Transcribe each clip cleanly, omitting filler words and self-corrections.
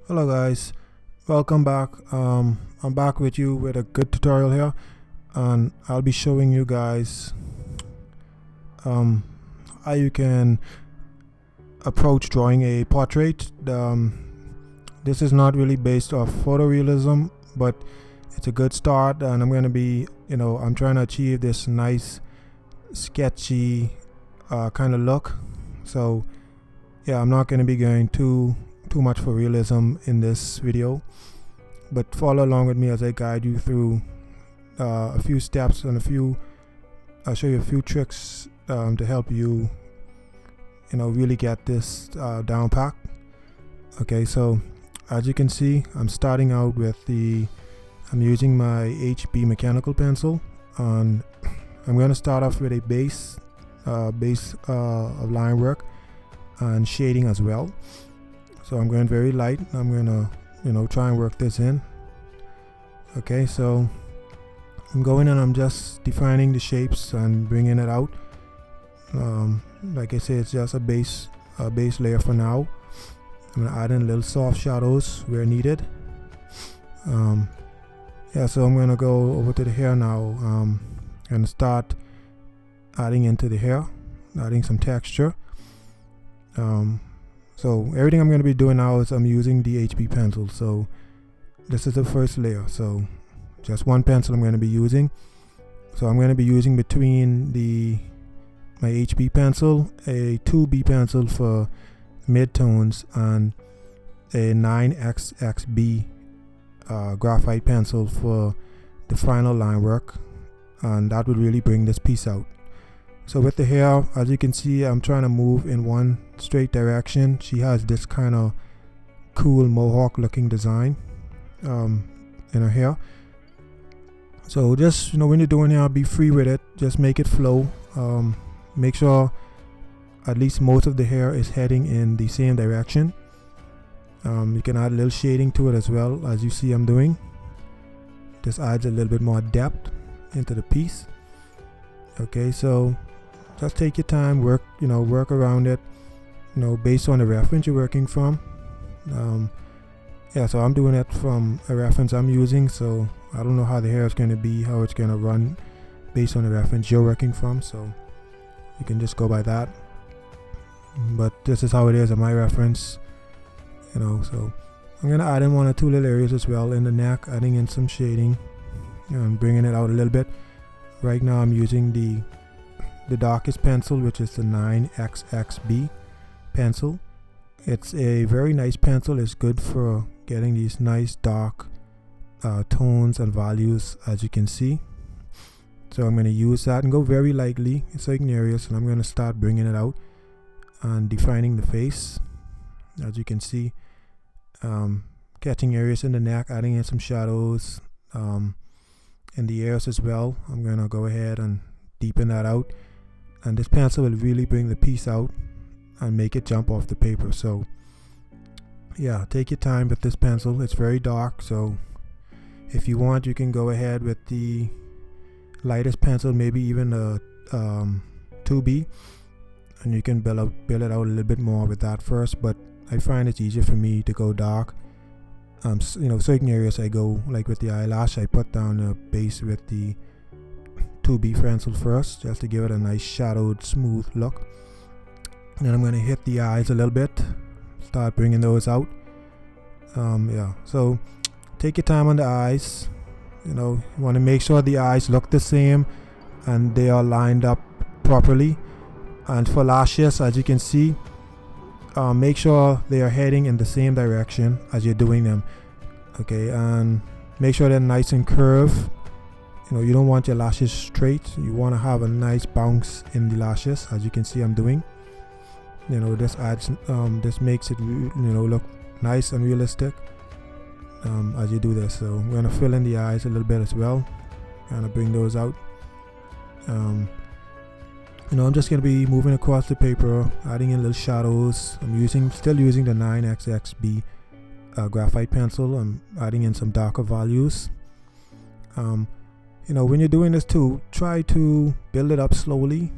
Hello guys, welcome back. I'm back with you with a good tutorial here, and I'll be showing you guys how you can approach drawing a portrait. This is not really based off photorealism, but it's a good start, and I'm going to be, I'm trying to achieve this nice sketchy kind of look. So yeah, I'm not going to be going too much for realism in this video, but follow along with me as I guide you through a few steps and I'll show you a few tricks to help you really get this down pat. Okay, so as you can see, I'm starting out with I'm using my HB mechanical pencil, and I'm going to start off with a base of line work and shading as well. So I'm going very light. I'm going to try and work this in. Okay, so I'm going and I'm just defining the shapes and bringing it out. Like I said, it's just a base layer for now. I'm going to add in little soft shadows where needed. Yeah, so I'm going to go over to the hair now and start adding into the hair, adding some texture. So everything I'm going to be doing now is I'm using the HB pencil. So this is the first layer. So just one pencil I'm going to be using. So I'm going to be using between my HB pencil, a 2B pencil for midtones, and a 9XXB graphite pencil for the final line work, and that would really bring this piece out. So with the hair, as you can see, I'm trying to move in one straight direction. She has this kind of cool mohawk looking design in her hair. So just when you're doing hair, be free with it. Just make it flow. Make sure at least most of the hair is heading in the same direction. You can add a little shading to it as well, as you see I'm doing. This adds a little bit more depth into the piece. Okay, so just take your time, work around it, based on the reference you're working from. Yeah, so I'm doing it from a reference I'm using, so I don't know how the hair is going to be, how it's going to run based on the reference you're working from, so you can just go by that. But this is how it is in my reference, so I'm going to add in one or two little areas as well in the neck, adding in some shading and bringing it out a little bit. Right now I'm using the darkest pencil, which is the 9XXB pencil. It's a very nice pencil. It's good for getting these nice dark tones and values, as you can see. So I'm going to use that and go very lightly in certain areas, and I'm going to start bringing it out and defining the face, as you can see, catching areas in the neck, adding in some shadows in the ears as well. I'm going to go ahead and deepen that out, and this pencil will really bring the piece out and make it jump off the paper. So yeah, take your time with this pencil. It's very dark, so if you want, you can go ahead with the lightest pencil, maybe even a 2B, and you can build it out a little bit more with that first. But I find it's easier for me to go dark. Certain areas I go, like with the eyelash, I put down a base with the 2B pencil first, just to give it a nice shadowed, smooth look. And then I'm going to hit the eyes a little bit, start bringing those out. Yeah, so take your time on the eyes. You want to make sure the eyes look the same and they are lined up properly. And for lashes, as you can see, make sure they are heading in the same direction as you're doing them. Okay, and make sure they're nice and curved. You don't want your lashes straight. You want to have a nice bounce in the lashes, as you can see I'm doing. This adds this makes it look nice and realistic as you do this. So I'm going to fill in the eyes a little bit as well, kind of bring those out. I'm just going to be moving across the paper, adding in little shadows. I'm still using the 9XXB graphite pencil. I'm adding in some darker values. When you're doing this too, try to build it up slowly.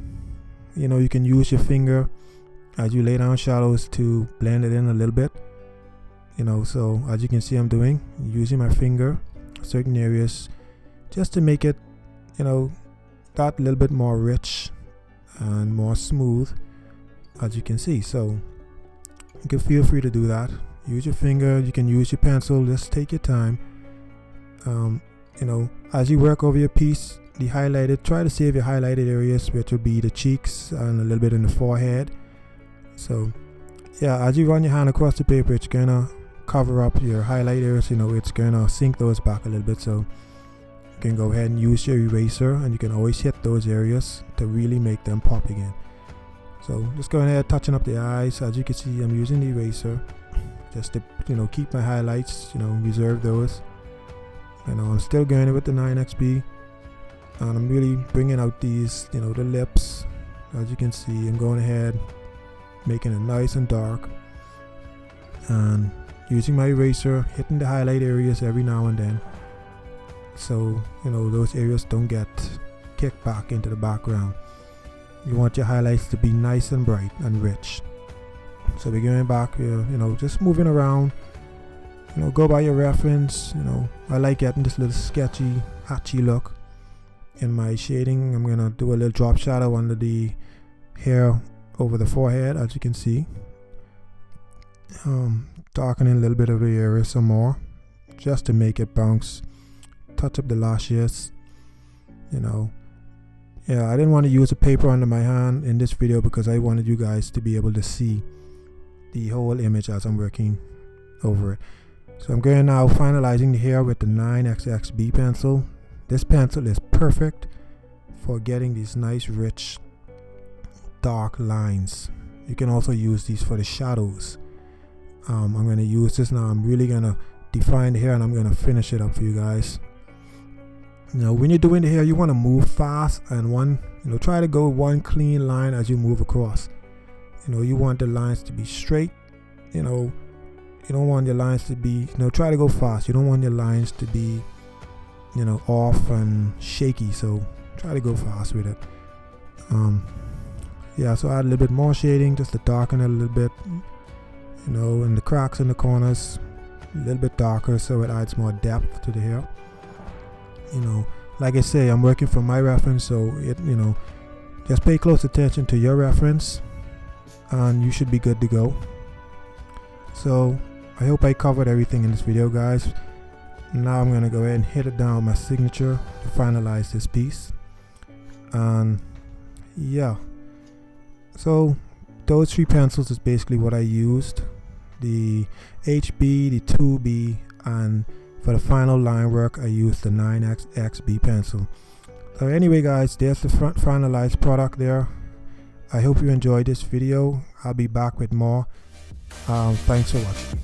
You can use your finger as you lay down shadows to blend it in a little bit. you know. So as you can see, I'm doing using my finger certain areas just to make it, you know, that little bit more rich and more smooth, as you can see. So you can feel free to do that. Use your finger, you can use your pencil, just take your time. You know, as you work over your piece, the highlighted, try to save your highlighted areas, which will be the cheeks and a little bit in the forehead. So yeah, as you run your hand across the paper, it's gonna cover up your highlight areas, you know, it's gonna sink those back a little bit. So you can go ahead and use your eraser, and you can always hit those areas to really make them pop again. So just going ahead, touching up the eyes. As you can see, I'm using the eraser just to, you know, keep my highlights, you know, reserve those. You know, I'm still going with the 9XB, and I'm really bringing out these, you know, the lips. As you can see, I'm going ahead, making it nice and dark, and using my eraser, hitting the highlight areas every now and then, so, you know, those areas don't get kicked back into the background. You want your highlights to be nice and bright and rich. So we're going back here, you know, just moving around, you know, go by your reference. You know, I like getting this little sketchy, hatchy look in my shading. I'm gonna do a little drop shadow under the hair over the forehead, as you can see. Darkening a little bit of the area some more, just to make it bounce. Touch up the lashes, you know. Yeah, I didn't want to use a paper under my hand in this video because I wanted you guys to be able to see the whole image as I'm working over it. So I'm going now finalizing the hair with the 9XB pencil. This pencil is perfect for getting these nice rich dark lines. You can also use these for the shadows. I'm going to use this now. I'm really going to define the hair, and I'm going to finish it up for you guys. You know, when you're doing the hair, you want to move fast, and try to go one clean line as you move across. You know, you want the lines to be straight. You know, you don't want your lines to be, try to go fast. You don't want your lines to be, off and shaky. So try to go fast with it. Yeah, so add a little bit more shading just to darken it a little bit. In the cracks in the corners, a little bit darker so it adds more depth to the hair. Like I say, I'm working from my reference, so just pay close attention to your reference and you should be good to go. So I hope I covered everything in this video, guys. Now I'm gonna go ahead and hit it down with my signature to finalize this piece. And yeah, so those three pencils is basically what I used: the HB, the 2B, and for the final line work I used the 9XB pencil. So anyway, guys, there's the finalized product there. I hope you enjoyed this video. I'll be back with more. Thanks for watching.